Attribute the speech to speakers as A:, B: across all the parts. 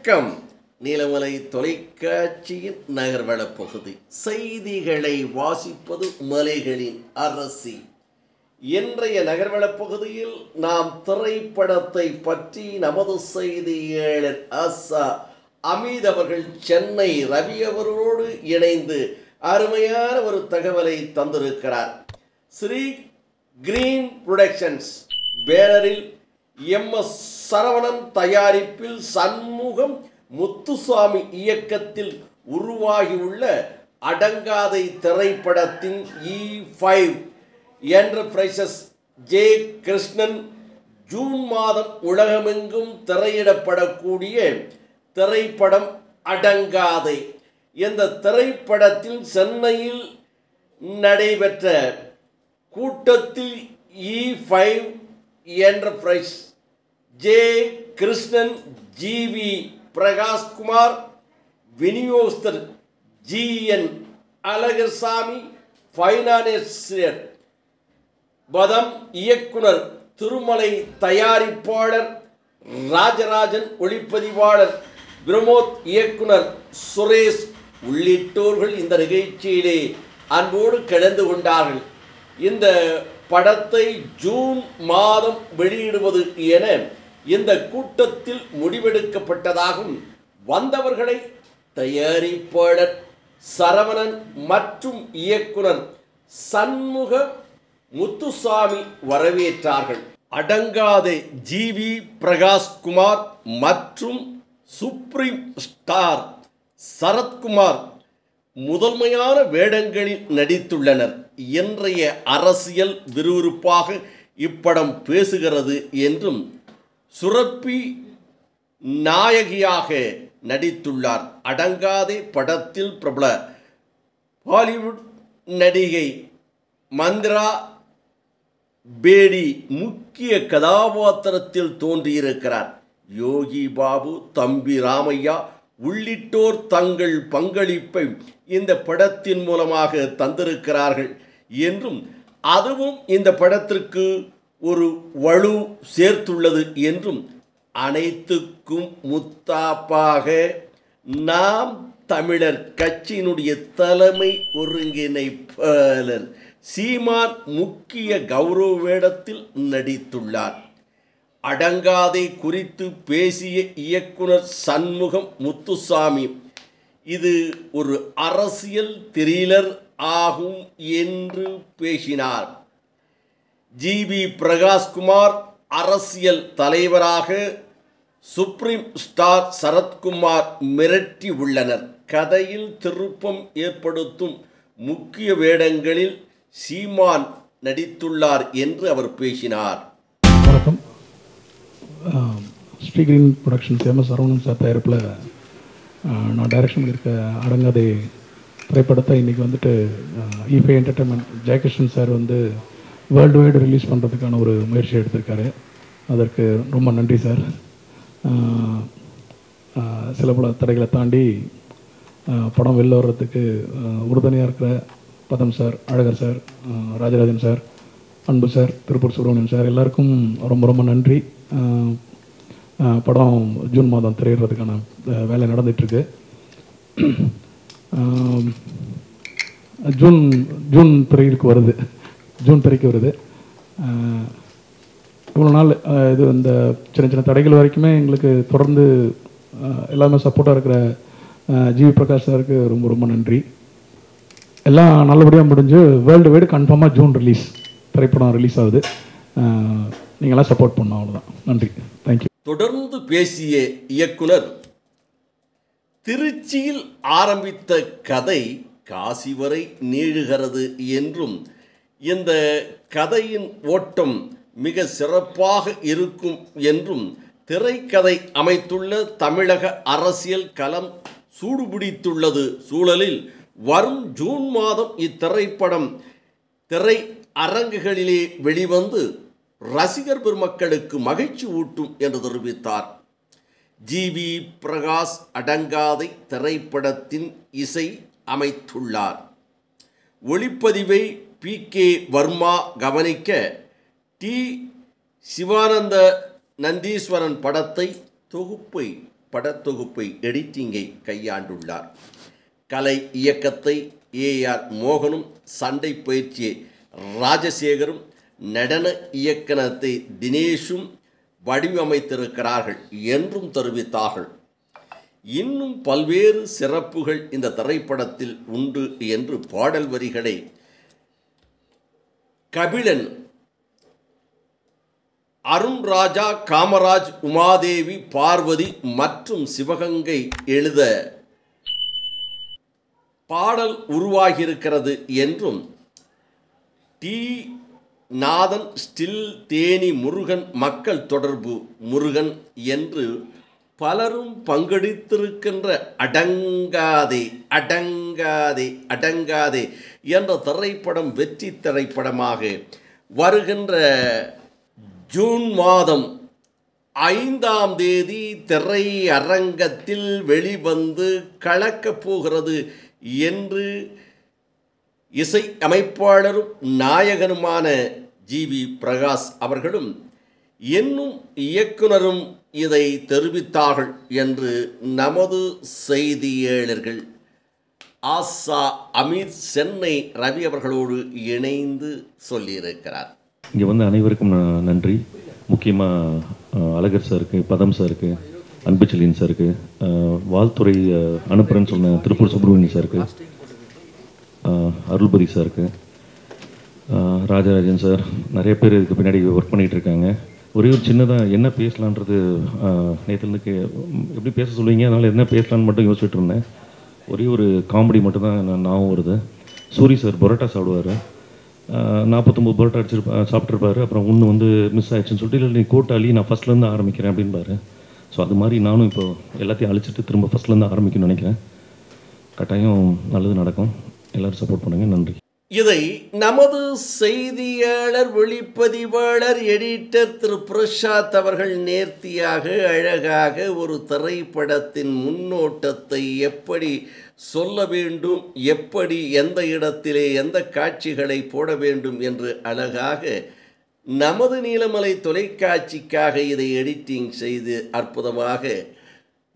A: வணக்கம். நீலமலை தொலைக்காட்சியின் நகர்வள பகுதி செய்திகளை வாசிப்பது மலைகளின் அரசி. இன்றைய நகர்வள பகுதியில் நாம் திரைப்படத்தை பற்றி நமது செய்தியாளர் அசா அமீத் அவர்கள் சென்னை ரவி அவரோடு இணைந்து அருமையான ஒரு தகவலை தந்திருக்கிறார். ஸ்ரீ கிரீன் புரொடக்ஷன்ஸ் பேனரில் எம்.எஸ். சரவணன் தயாரிப்பில் சண்முகம் முத்துசாமி இயக்கத்தில் உருவாகியுள்ள அடங்காதை திரைப்படத்தின் E5 enterprises J. Krishnan June மாதம் உலகமெங்கும் திரையிடப்படக்கூடிய திரைப்படம் அடங்காதை. இந்த திரைப்படத்தில் சென்னையில் நடைபெற்ற கூட்டத்தில் E5 enterprise J. Krishnan, GV. Prakashkumar, விநியோகஸ்தர் ஜி.என். அழகர்சாமி, ஃபைனான்சியர் பதம், இயக்குனர் திருமலை, தயாரிப்பாளர் ராஜராஜன், ஒளிப்பதிவாளர் பிரமோத், இயக்குனர் சுரேஷ் உள்ளிட்டோர்கள் இந்த நிகழ்ச்சியிலே அன்போடு கலந்து கொண்டார்கள். இந்த படத்தை ஜூன் மாதம் வெளியிடுவது என இந்த கூட்டத்தில் முடிவெடுக்கப்பட்டதாகவும் வந்தவர்களை தயாரிப்பாளர் சரவணன் மற்றும் இயக்குனர் சண்முக முத்துசாமி வரவேற்றார்கள். அடங்காதே ஜி.வி. பிரகாஷ்குமார் மற்றும் சுப்ரீம் ஸ்டார் சரத்குமார் முதன்மையான வேடங்களில் நடித்துள்ளனர். இன்றைய அரசியல் விறுவிறுப்பாக இப்படம் பேசுகிறது என்றும் சுரப்பி நாயகியாக நடித்துள்ளார். அடங்காதே படத்தில் பிரபல பாலிவுட் நடிகை மந்திரா பேடி முக்கிய கதாபாத்திரத்தில் தோன்றியிருக்கிறார். யோகி பாபு, தம்பி ராமையா உள்ளிட்டோர் தங்கள் பங்களிப்பை இந்த படத்தின் மூலமாக தந்திருக்கிறார்கள் என்றும் அதுவும் இந்த படத்திற்கு ஒரு வலு சேர்த்துள்ளது என்றும் அனைத்துக்கும் முத்தாப்பாக நாம் தமிழர் கட்சியினுடைய தலைமை ஒருங்கிணைப்பாளர் சீமான் முக்கிய கௌரவ வேடத்தில் நடித்துள்ளார். அடங்காதை குறித்து பேசிய இயக்குனர் சண்முகம் முத்துசாமி, இது ஒரு அரசியல் த்ரில்லர் ஆகும் என்று பேசினார். ஜி.வி. பிரகாஷ்குமார் அரசியல் தலைவராக சுப்ரீம் ஸ்டார் சரத்குமார் மிரட்டி உள்ளனர். கதையில் திருப்பம் ஏற்படுத்தும் முக்கிய வேடங்களில் சீமான் நடித்துள்ளார் என்று அவர் பேசினார்.
B: வணக்கம். Sri Green Productions M S. Saravanan sir தயாரிப்பில் நான் டைரக்ஷன் பண்ணியிருக்க அடங்காதே திரைப்படத்தை இன்றைக்கி வந்துட்டு E5 என்டர்டைன்மெண்ட் ஜெயகிருஷ்ணன் சார் வந்து வேர்ல்டு வைடு ரிலீஸ் பண்ணுறதுக்கான ஒரு முயற்சி எடுத்திருக்காரு. அதற்கு ரொம்ப நன்றி சார். சில பல தடைகளை தாண்டி படம் வெளில வர்றதுக்கு உறுதுணையாக இருக்கிற Padam sir, Alagar sir, Rajarajan sir, Anbu sir, Tiruppur Subramanian sir எல்லாருக்கும் ரொம்ப ரொம்ப நன்றி. படம் ஜூன் மாதம் திரையிடுறதுக்கான வேலை நடந்துகிட்ருக்கு. ஜூன் திரைக்கு வருது. இவ்வளோ நாள் இது இந்த சின்ன சின்ன தடைகள் வரைக்குமே எங்களுக்கு தொடர்ந்து எல்லாமே சப்போர்ட்டாக இருக்கிற ஜி.வி. பிரகாஷ் சாருக்கு ரொம்ப ரொம்ப நன்றி. எல்லாம் நல்லபடியாக முடிஞ்சு வேர்ல்டு வைடு கன்ஃபார்மாக ஜூன் திரைப்படம் ரிலீஸ் ஆகுது. நீங்களாம் சப்போர்ட் பண்ணணும், அவ்வளோதான். நன்றி, தேங்க்யூ.
A: தொடர்ந்து பேசிய இயக்குனர், திருச்சியில் ஆரம்பித்த கதை காசி வரை நீழுகிறது என்றும் இந்த கதையின் ஓட்டம் மிக சிறப்பாக இருக்கும் என்றும் திரைக்கதை அமைத்துள்ள தமிழக அரசியல் களம் சூடுபிடித்துள்ளது சூழலில் வரும் ஜூன் மாதம் இத்திரைப்படம் திரை அரங்குகளிலே வெளிவந்து ரசிகர் பெருமக்களுக்கு மகிழ்ச்சி ஊட்டும் என்று தெரிவித்தார். ஜி.வி. பிரகாஷ் அடங்காதை திரைப்படத்தின் இசை அமைத்துள்ளார். ஒளிப்பதிவை P.K. வர்மா கவனிக்க டி. சிவானந்த நந்தீஸ்வரன் படத்தை தொகுப்பை படத்தொகுப்பை எடிட்டிங்கை கையாண்டுள்ளார். கலை இயக்கத்தை ஏஆர் மோகனும், சண்டை பயிற்சியை ராஜசேகரும், நடன இயக்கணத்தை தினேஷும் வடிவமைத்திருக்கிறார்கள் என்றும் தெரிவித்தார்கள். இன்னும் பல்வேறு சிறப்புகள் இந்த திரைப்படத்தில் உண்டு என்று பாடல் வரிகளை கபிலன், அருண் ராஜா, காமராஜ், உமாதேவி, பார்வதி மற்றும் சிவகங்கை எழுத பாடல் உருவாகியிருக்கிறது என்றும் டி நாதன், ஸ்டில் தேனி முருகன், மக்கள் தொடர்பு முருகன் என்று பலரும் பங்கெடுத்திருக்கின்ற அடங்காதே அடங்காதே அடங்காதே என்ற திரைப்படம் வெற்றி திரைப்படமாக வருகின்ற ஜூன் மாதம் 5ஆம் தேதி திரையரங்கத்தில் வெளிவந்து கலக்கப் போகிறது என்று இசை அமைப்பாளரும் நாயகனுமான ஜி.வி. பிரகாஷ் அவர்களும் என்னும் இயக்குனரும் இதை தெரிவித்தார்கள் என்று நமது செய்தியாளர்கள் ஆசா அமீர், சென்னை ரவி அவர்களோடு இணைந்து சொல்லியிருக்கிறார்.
C: இங்கே வந்து அனைவருக்கும் நன்றி. முக்கியமாக அழகர் சாருக்கு, பதம் சாருக்கு, அன்புச்செழியன் சாருக்கு, வாழ்த்துறை அனுப்புறேன்னு சொன்ன திருப்பூர் சுப்பிரமணியன் சாருக்கு, அருள்பதி சாருக்கு, ராஜராஜன் சார், நிறைய பேர் இதுக்கு பின்னாடி ஒர்க் பண்ணிகிட்டு இருக்காங்க. ஒரே ஒரு சின்னதாக என்ன பேசலான்றது நேற்றுலேருந்து எப்படி பேச சொல்லுவீங்க, அதனால் என்ன பேசலான்னு மட்டும் யோசிச்சுட்டு இருந்தேன். ஒரே ஒரு காமெடி மட்டும்தான் ஞாபகம் வருது. சூரி சார் பரோட்டா சாப்பிடுவார், 49 பரோட்டா சாப்பிட்ருப்பாரு. அப்புறம் ஒன்று வந்து மிஸ் ஆயிடுச்சுன்னு சொல்லிட்டு, இல்லை நீ கூட்டாளி, நான் ஃபஸ்ட்லேருந்து ஆரம்பிக்கிறேன் அப்படின்பாரு. ஸோ அது மாதிரி நானும் இப்போ எல்லாத்தையும் அழிச்சிட்டு திரும்ப ஃபஸ்ட்லேருந்து ஆரம்பிக்கணும்னு நினைக்கிறேன். கட்டாயம் நல்லது நடக்கும். எல்லோரும் சப்போர்ட் பண்ணுங்கள். நன்றி.
A: இதை நமது செய்தியாளர், ஒளிப்பதிவாளர், எடிட்டர் திரு பிரசாத் அவர்கள் நேர்த்தியாக அழகாக ஒரு திரைப்படத்தின் முன்னோட்டத்தை எப்படி சொல்ல வேண்டும், எப்படி எந்த இடத்திலே எந்த காட்சிகளை போட வேண்டும் என்று அழகாக நமது நீலமலை தொலைக்காட்சிக்காக இதை எடிட்டிங் செய்து அற்புதமாக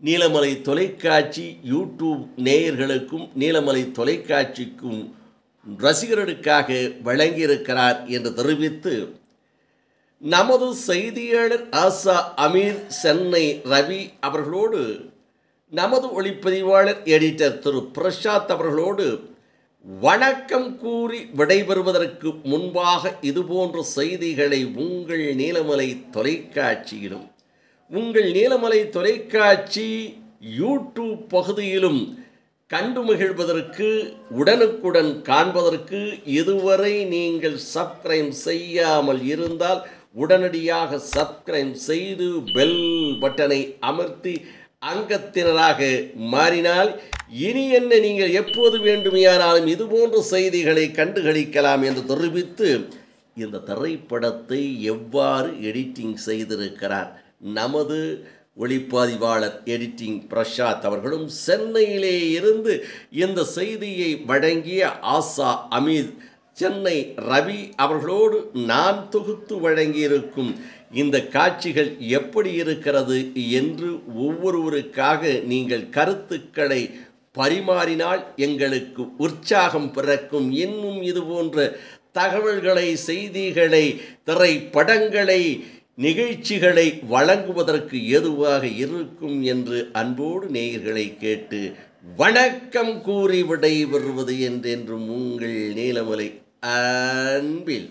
A: நீலமலை தொலைக்காட்சி யூடியூப் நேயர்களுக்கும் நீலமலை தொலைக்காட்சிக்கும் ரசிகர்களுக்காக வழங்கியிருக்கிறார் என்று தெரிவித்து, நமது செய்தியாளர் ஆசா அமீர், சென்னை ரவி அவர்களோடு நமது ஒளிப்பதிவாளர் எடிட்டர் திரு பிரசாத் அவர்களோடு வணக்கம் கூறி விடைபெறுவதற்கு முன்பாக இதுபோன்ற செய்திகளை உங்கள் நீலமலை தொலைக்காட்சியிலும் உங்கள் நீலமலை தொலைக்காட்சி யூடியூப் பகுதியிலும் கண்டு மகிழ்வதற்கு, உடனுக்குடன் காண்பதற்கு இதுவரை நீங்கள் சப்ஸ்கிரைப் செய்யாமல் இருந்தால் உடனடியாக சப்ஸ்கிரைப் செய்து பெல் பட்டனை அமர்த்தி அங்கத்தினராக மாறினால் இனி என்ன நீங்கள் எப்போது வேண்டுமையானாலும் இதுபோன்ற செய்திகளை கண்டுகளிக்கலாம் என்று தெரிவித்து, இந்த திரைப்படத்தை எவ்வாறு எடிட்டிங் செய்திருக்கிறார் நமது ஒளிப்பதிவாளர் எடிட்டிங் பிரசாத் அவர்களும், சென்னையிலே இருந்து இந்த செய்தியை வழங்கிய ஆசா அமீர், சென்னை ரவி அவர்களோடு நான் தொகுத்து வழங்கியிருக்கும் இந்த காட்சிகள் எப்படி இருக்கிறது என்று ஒவ்வொருவருக்காக நீங்கள் கருத்துக்களை பரிமாறினால் எங்களுக்கு உற்சாகம் பிறக்கும். இன்னும் இதுபோன்ற தகவல்களை, செய்திகளை, திரைப்படங்களை, நிகழ்ச்சிகளை வழங்குவதற்கு ஏதுவாக இருக்கும் என்று அன்போடு நேயர்களை கேட்டு வணக்கம் கூறி விடைபெறுவது என்றென்றும் உங்கள் நீலமலை அன்பில்